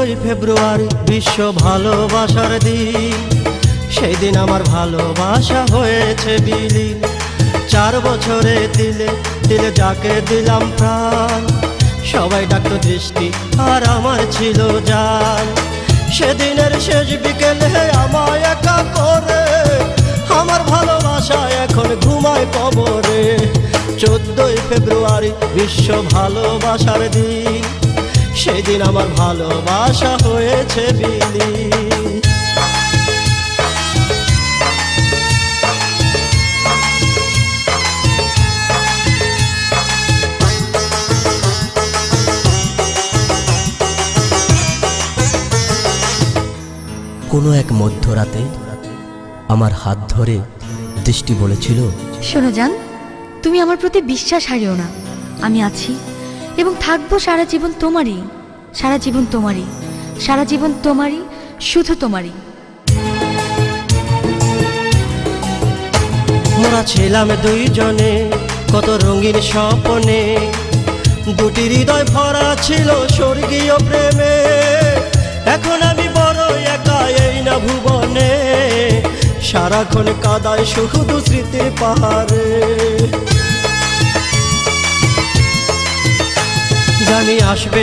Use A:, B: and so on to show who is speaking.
A: 14ই ফেব্রুয়ারি বিশ্ব ভালোবাসার দিন। সেই দিন আমার ভালোবাসা হয়েছে বিলীন। 4 বছরে তিলে তিলে যাকে দিলাম প্রাণ, সবাই ডাকতো দৃষ্টি আর আমার ছিল জান। সেদিনের শেষ বিকেলে আমায় একা করে আমার ভালোবাসা এখন ঘুমায় কবরে। 14ই ফেব্রুয়ারি বিশ্ব ভালোবাসার দিন। সেই দিন আমার ভালোবাসা হয়েছে বিলীন। কোনো এক মধ্যরাতে আমার হাত ধরে দৃষ্টি বলেছিল,
B: শোনো জান, তুমি আমার প্রতি বিশ্বাস হারিও না। আমি আছি এবং থাকবো সারা জীবন তোমারই, সারা জীবন তোমারই, সারা জীবন তোমারই, শুধু তোমারই।
A: মোরা ছিলাম দুইজনে কত রঙিন স্বপ্নে, দুটি হৃদয় ভরা ছিল স্বর্গীয় প্রেমে। এখন আমি বড় একা এই না ভুবনে, সারাক্ষণ কাদায় শুধু স্মৃতির পাহাড়ে। জানি আসবে